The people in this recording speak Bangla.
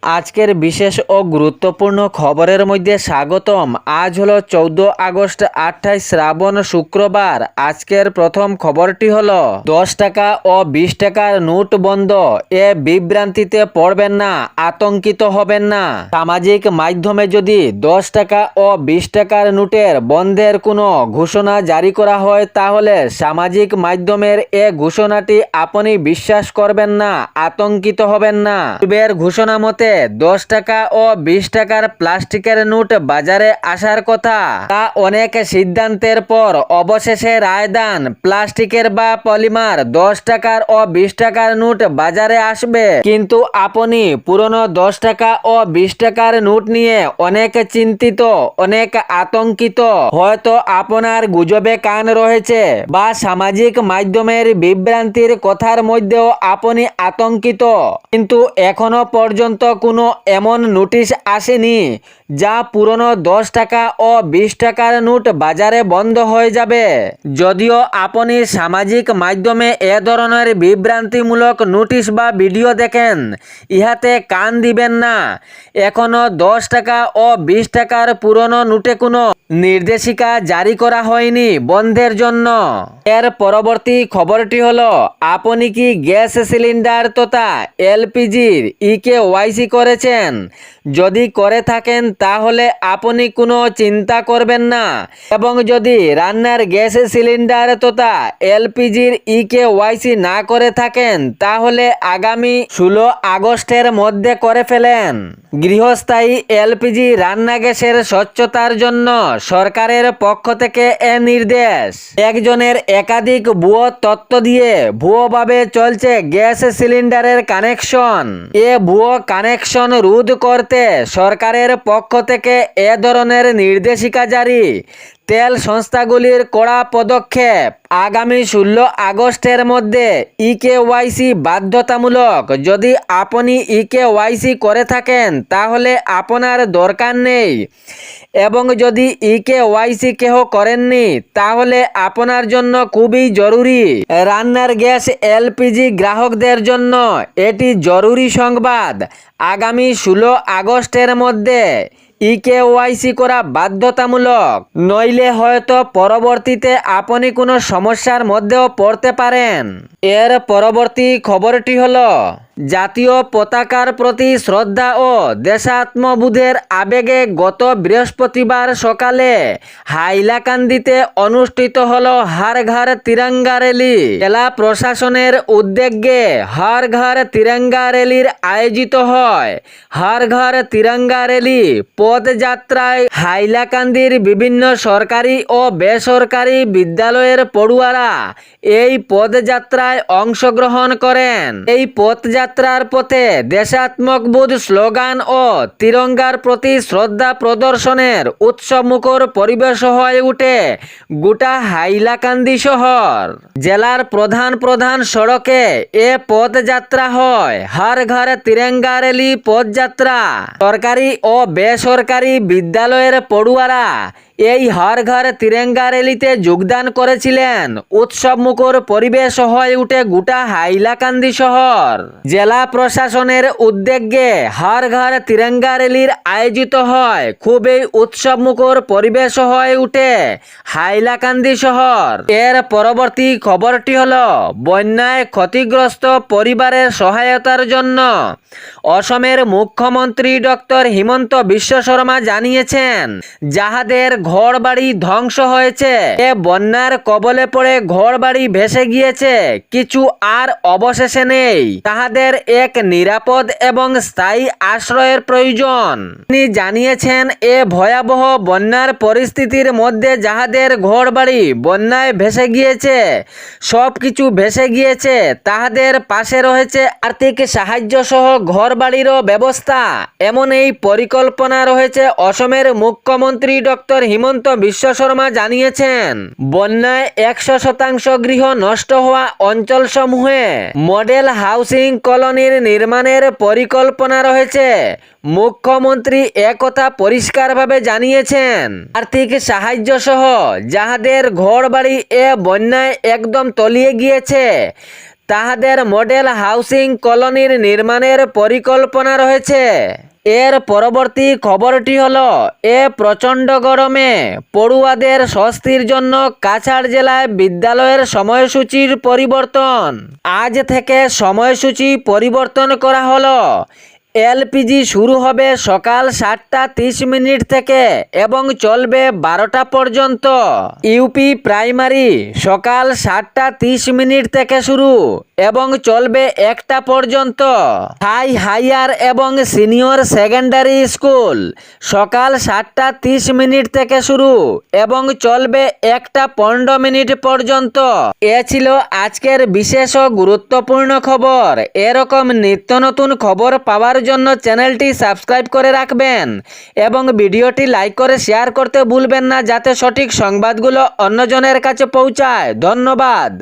আজকের বিশেষ ও গুরুত্বপূর্ণ খবরের মধ্যে স্বাগতম। আজ হলো 14 আগস্ট 28 শ্রাবণ শুক্রবার। আজকের প্রথম খবরটি হলো 10 টাকা ও 20 টাকার নোট বন্ধ। এ বিভ্রান্তিতে পড়বেন না, আতঙ্কিত হবেন না। সামাজিক মাধ্যমে যদি 10 টাকা ও 20 টাকার নোটের বন্ধের কোনো ঘোষণা জারি করা হয় তাহলে সামাজিক মাধ্যমের এ ঘোষণাটি আপনি বিশ্বাস করবেন না, আতঙ্কিত হবেন না। পূর্বের ঘোষণা মতে 10 টাকা ও 20 টাকার প্লাস্টিকের নোট বাজারে আসার কথা, তা অনেক সিদ্ধান্তের পর অবশেষে রায়দান প্লাস্টিকের বা পলিমার 10 টাকার ও 20 টাকার নোট বাজারে আসবে। কিন্তু আপনি পুরনো 10 টাকা ও 20 টাকার নোট নিয়ে অনেক চিন্তিত, অনেক আতঙ্কিত। হয়তো আপনার গুজবে কান রয়েছে বা সামাজিক মাধ্যমের বিভ্রান্তির কথার মধ্যেও আপনি আতঙ্কিত, কিন্তু এখনো পর্যন্ত কোনো এমন নোটিশ আসেনি যা পুরনো 10 টাকা ও 20 টাকার নোট বাজারে বন্ধ হয়ে যাবে। যদিও আপনি সামাজিক মাধ্যমে এ ধরনের বিভ্রান্তিমূলক নোটিশ বা ভিডিও দেখেন, ইহাতে কান দিবেন না। এখনো 10 টাকা ও 20 টাকার পুরনো নোটে কোনো নির্দেশিকা জারি করা হয়নি বন্ধের জন্য। এর পরবর্তী খবরটি হলো, আপনি কি গ্যাস সিলিন্ডার তথা এলপিজির ইকেওয়াইসি করেছেন? যদি করে থাকেন তাহলে আপনি কোনো চিন্তা করবেন না, এবং যদি রান্নার গ্যাস সিলিন্ডার তথা এলপিজির ইকেওয়াইসি না করে থাকেন তাহলে আগামী 16 আগস্টের মধ্যে করে ফেলেন। গৃহস্থায়ী এলপিজি রান্না গ্যাসের স্বচ্ছতার জন্য সরকারের পক্ষ থেকে এ নির্দেশ। একজনের একাধিক ভুয়ো তথ্য দিয়ে ভুয়োভাবে চলছে গ্যাস সিলিন্ডারের কানেকশন। এ ভুয়ো কানেকশন রোধ করতে সরকারের পক্ষ থেকে এ ধরনের নির্দেশিকা জারি। তেল সংস্থাগুলির কড়া পদক্ষেপ। আগামী 16 আগস্টের মধ্যে ইকেওয়াইসি বাধ্যতামূলক। যদি আপনি ইকেওয়াইসি করে থাকেন তাহলে আপনার দরকার নেই, এবং যদি ইকেওয়াইসি কেহ করেননি তাহলে আপনার জন্য খুবই জরুরি। রান্নার গ্যাস এলপিজি গ্রাহকদের জন্য এটি জরুরি সংবাদ। আগামী 16 আগস্টের মধ্যে ইকেওয়াইসি করা বাধ্যতামূলক, নইলে হয়তো পরবর্তীতে আপনি কোনো সমস্যার মধ্যেও পড়তে পারেন। এর পরবর্তী খবরটি হলো, জাতীয় পতাকার প্রতি শ্রদ্ধা ও দেশাত্মবোধের আবেগে গত বৃহস্পতিবার সকালে হাইলাকান্দিতে অনুষ্ঠিত হলো হর ঘর তিরঙ্গা র্যালি। জেলা প্রশাসনের উদ্যোগে হর ঘর তিরঙ্গা র্যালির আয়োজিত হয়। হর ঘর তিরঙ্গা র্যালি পদযাত্রায় হাইলাকান্দির বিভিন্ন সরকারি ও বেসরকারি বিদ্যালয়ের পড়ুয়ারা এই পদযাত্রায় অংশগ্রহণ করেন। এই পদযাত্রার পথে দেশাত্মবোধ স্লোগান ও তিরঙ্গার প্রতি শ্রদ্ধা প্রদর্শনের উৎসবমুখর পরিবেশ হয়ে ওঠে গোটা হাইলাকান্দি শহর। জেলার প্রধান প্রধান সড়কে এ পদযাত্রা হয়। হর ঘর তিরঙ্গা র্যালি পদযাত্রা। সরকারি ও বেসরকারি বিদ্যালয়ের পড়ুয়ারা এই হর ঘর তিরঙ্গা র্যালিতে যোগদান করেছিলেন। উৎসবমুখর পরিবেশ হয়ে উঠে গোটা হাইলাকান্দি শহর। জেলা প্রশাসনের উদ্যোগে হর ঘর তিরঙ্গা র্যালির আয়োজিত হয়। খুবই উৎসবমুখর পরিবেশ হয়ে উঠে হাইলাকান্দি শহর। এর পরবর্তী খবরটি হলো, বন্যায় ক্ষতিগ্রস্ত পরিবারের সহায়তার জন্য অসমের মুখ্যমন্ত্রী ডক্টর হিমন্ত বিশ্ব শর্মা জানিয়েছেন, যাহাদের ঘরবাড়ি ধ্বংস হয়েছে, এ বন্যার কবলে পড়ে ঘরবাড়ি ভেসে গিয়েছে, কিছু আর অবশেষে নেই, তাহাদের এক নিরাপদ এবং স্থায়ী আশ্রয়ের প্রয়োজন। তিনি জানিয়েছেন, এ ভয়াবহ বন্যার পরিস্থিতির মধ্যে যাহাদের ঘরবাড়ি বন্যায় ভেসে গিয়েছে, সবকিছু ভেসে গিয়েছে, তাহাদের পাশে রয়েছে আর্থিক সাহায্য সহ ঘরবাড়িরও ব্যবস্থা। এমন এই পরিকল্পনা রয়েছে অসমের মুখ্যমন্ত্রী ডক্টর হিমন্ত বিশ্ব শর্মা জানিয়েছেন। বন্যায় 100% গৃহ নষ্ট হওয়া অঞ্চলসমূহে মডেল হাউসিং কলোনির নির্মাণের পরিকল্পনা রয়েছে। মুখ্যমন্ত্রী একথা পরিষ্কারভাবে জানিয়েছেন। আর্থিক সাহায্য সহ যাহাদের ঘরবাড়ি এ বন্যায় একদম তলিয়ে গিয়েছে তাহাদের মডেল হাউসিং কলোনির নির্মাণের পরিকল্পনা রয়েছে। এর পরবর্তী খবরটি হলো, প্রচণ্ড গরমে পড়ুয়াদের স্বস্তির জন্য কাছাড় জেলায় বিদ্যালয়ের সময়সূচির পরিবর্তন। আজ থেকে সময়সূচি পরিবর্তন করা হলো। এলপিজি শুরু হবে সকাল 7:30 থেকে এবং চলবে 12টা পর্যন্ত। ইউপি প্রাইমারি সকাল 7:30 থেকে শুরু এবং চলবে 1টা পর্যন্ত। হাইয়ার এবং সিনিয়র সেকেন্ডারি স্কুল সকাল 7:30 থেকে শুরু এবং চলবে 1:15 পর্যন্ত। এ ছিল আজকের বিশেষ ও গুরুত্বপূর্ণ খবর। এরকম নিত্য নতুন খবর পাওয়ার জন্য চ্যানেলটি সাবস্ক্রাইব করে রাখবেন এবং ভিডিওটি লাইক করে শেয়ার করতে ভুলবেন না, যাতে সঠিক সংবাদগুলো অন্যজনের কাছে পৌঁছায়। ধন্যবাদ।